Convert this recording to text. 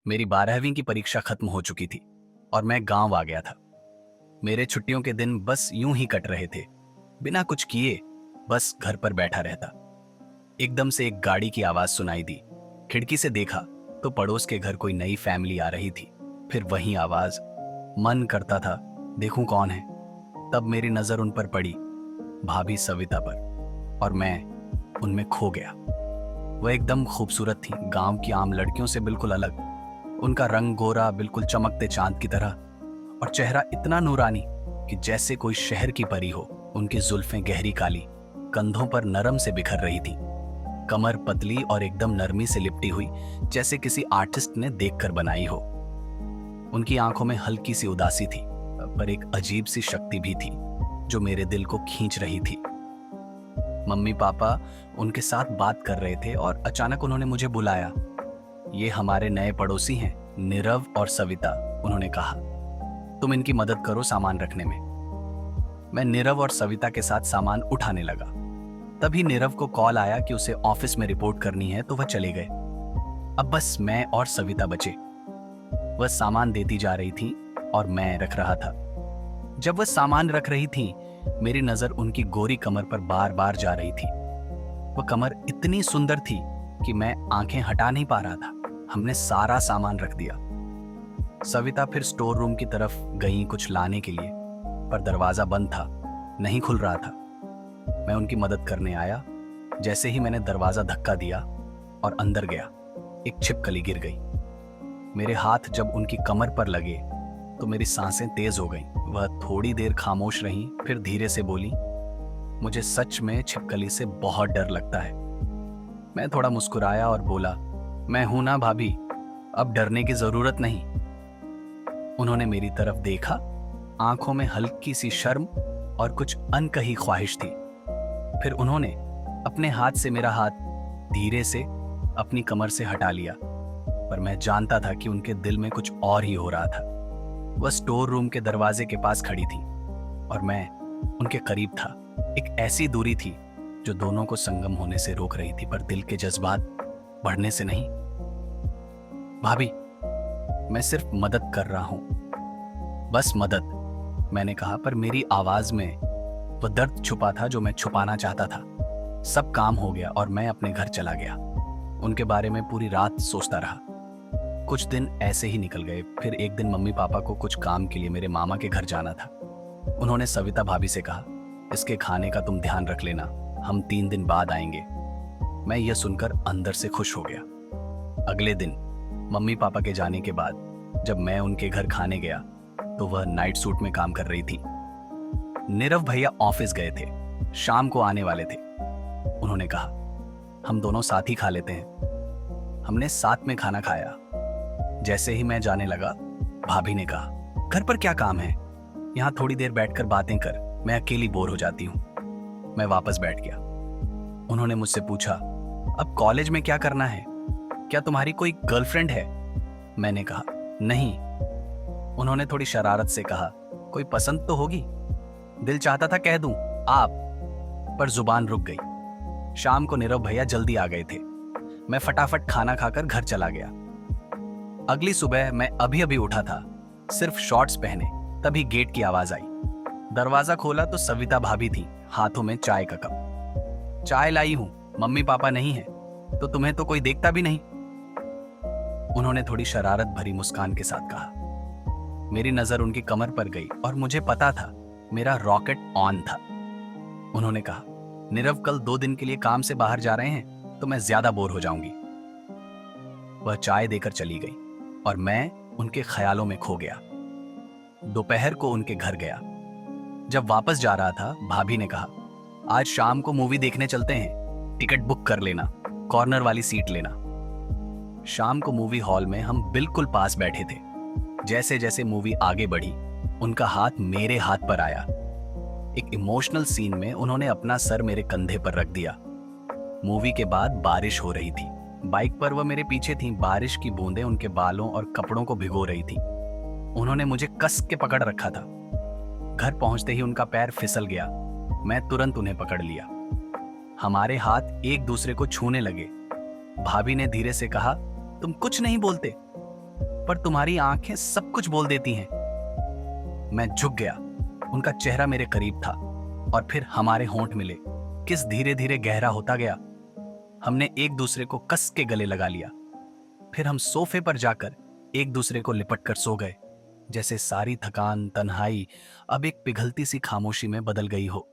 मेरी 12वीं की परीक्षा खत्म हो चुकी थी और मैं गांव आ गया था। मेरे छुट्टियों के दिन बस यूं ही कट रहे थे, बिना कुछ किए, बस घर पर बैठा रहता। एकदम से एक गाड़ी की आवाज सुनाई दी। खिड़की से देखा तो पड़ोस के घर कोई नई फैमिली आ रही थी। फिर वही आवाज। मन करता था देखूं कौन है। तब मेरी नजर उन पर पड़ी, भाभी सविता पर, और मैं उनमें खो गया। वह एकदम खूबसूरत थी, गांव की आम लड़कियों से बिल्कुल अलग। उनका रंग गोरा, बिल्कुल चमकते चांद की तरह, और चेहरा इतना नूरानी कि जैसे कोई शहर की परी हो। उनकी जुल्फें गहरी काली, कंधों पर नरम से बिखर रही थी, कमर पतली और एकदम नरमी से लिपटी हुई, जैसे किसी आर्टिस्ट ने देखकर बनाई हो। उनकी आंखों में हल्की सी उदासी थी, पर एक अजीब सी शक्ति भी थी जो मेरे दिल को खींच रही थी। मम्मी पापा उनके साथ बात कर रहे थे और अचानक उन्होंने मुझे बुलाया। ये हमारे नए पड़ोसी हैं, नीरव और सविता, उन्होंने कहा। तुम इनकी मदद करो सामान रखने में। मैं नीरव और सविता के साथ सामान उठाने लगा। तभी नीरव को कॉल आया कि उसे ऑफिस में रिपोर्ट करनी है, तो वह चले गए। अब बस मैं और सविता बचे। वह सामान देती जा रही थी और मैं रख रहा था। जब वह सामान रख रही थी, मेरी नजर उनकी गोरी कमर पर बार बार जा रही थी। वह कमर इतनी सुंदर थी कि मैं आंखें हटा नहीं पा रहा था। हमने सारा सामान रख दिया। सविता फिर स्टोर रूम की तरफ गई कुछ लाने के लिए, पर दरवाजा बंद था, नहीं खुल रहा था। मैं उनकी मदद करने आया। जैसे ही मैंने दरवाजा धक्का दिया और अंदर गया, एक छिपकली गिर गई। मेरे हाथ जब उनकी कमर पर लगे तो मेरी सांसें तेज हो गईं। वह थोड़ी देर खामोश रहीं, फिर धीरे से बोली, मुझे सच में छिपकली से बहुत डर लगता है। मैं थोड़ा मुस्कुराया और बोला, मैं हूं ना भाभी, अब डरने की जरूरत नहीं। उन्होंने मेरी तरफ देखा, आंखों में हल्की सी शर्म और कुछ अनकही ख्वाहिश थी। फिर उन्होंने अपने हाथ से मेरा हाथ धीरे से अपनी कमर से हटा लिया, पर मैं जानता था कि उनके दिल में कुछ और ही हो रहा था। वह स्टोर रूम के दरवाजे के पास खड़ी थी और मैं उनके करीब था। एक ऐसी दूरी थी जो दोनों को संगम होने से रोक रही थी, पर दिल के जज्बात बढ़ने से नहीं। भाभी, मैं सिर्फ मदद कर रहा हूं, बस मदद, मैंने कहा, पर मेरी आवाज में वह दर्द छुपा था जो मैं छुपाना चाहता था। सब काम हो गया और मैं अपने घर चला गया। उनके बारे में पूरी रात सोचता रहा। कुछ दिन ऐसे ही निकल गए। फिर एक दिन मम्मी पापा को कुछ काम के लिए मेरे मामा के घर जाना था। उन्होंने सविता भाभी से कहा, इसके खाने का तुम ध्यान रख लेना, हम 3 दिन बाद आएंगे। मैं यह सुनकर अंदर से खुश हो गया। अगले दिन मम्मी पापा के जाने के बाद जब मैं उनके घर खाने गया तो वह नाइट सूट में काम कर रही थी। नीरव भैया ऑफिस गए थे, शाम को आने वाले थे। उन्होंने कहा, हम दोनों साथ ही खा लेते हैं। हमने साथ में खाना खाया। जैसे ही मैं जाने लगा, भाभी ने कहा, घर पर क्या काम है, यहाँ थोड़ी देर बैठकर बातें कर, मैं अकेली बोर हो जाती हूँ। मैं वापस बैठ गया। उन्होंने मुझसे पूछा, अब कॉलेज में क्या करना है, क्या तुम्हारी कोई गर्लफ्रेंड है? मैंने कहा, नहीं। उन्होंने थोड़ी शरारत से कहा, कोई पसंद तो होगी, दिल चाहता था कह दूं आप, पर जुबान रुक गई। शाम को नीरव भैया जल्दी आ गए थे। मैं फटाफट खाना खाकर घर चला गया। अगली सुबह मैं अभी अभी उठा था, सिर्फ शॉर्ट्स पहने, तभी गेट की आवाज आई। दरवाजा खोला तो सविता भाभी थी, हाथों में चाय का कप। चाय लाई हूं, मम्मी पापा नहीं है तो तुम्हें तो कोई देखता भी नहीं, उन्होंने थोड़ी शरारत भरी मुस्कान के साथ कहा। मेरी नजर उनकी कमर पर गई और मुझे पता था मेरा रॉकेट ऑन था। उन्होंने कहा, नीरव कल 2 दिन के लिए काम से बाहर जा रहे हैं तो मैं ज्यादा बोर हो जाऊंगी। वह चाय देकर चली गई और मैं उनके ख्यालों में खो गया। दोपहर को उनके घर गया। जब वापस जा रहा था, भाभी ने कहा, आज शाम को मूवी देखने चलते हैं, टिकट बुक कर लेना, कॉर्नर वाली सीट लेना। शाम को मूवी हॉल में हम बिल्कुल पास बैठे थे। जैसे जैसे मूवी आगे बढ़ी, उनका हाथ मेरे हाथ पर आया। एक इमोशनल सीन में उन्होंने अपना सर मेरे कंधे पर रख दिया। मूवी के बाद बारिश हो रही थी। बाइक पर वह मेरे पीछे थी। बारिश की बूंदें उनके बालों और कपड़ों को भिगो रही थी। उन्होंने मुझे कस के पकड़ रखा था। घर पहुंचते ही उनका पैर फिसल गया। मैं तुरंत उन्हें पकड़ लिया। हमारे हाथ एक दूसरे को छूने लगे। भाभी ने धीरे से कहा, तुम कुछ नहीं बोलते? पर तुम्हारी आंखें सब कुछ बोल देती हैं। मैं झुक गया। उनका चेहरा मेरे करीब था और फिर हमारे होंठ मिले। किस धीरे धीरे गहरा होता गया। हमने एक दूसरे को कस के गले लगा लिया। फिर हम सोफे पर जाकर एक दूसरे को लिपट कर सो गए, जैसे सारी थकान, तन्हाई अब एक पिघलती सी खामोशी में बदल गई हो।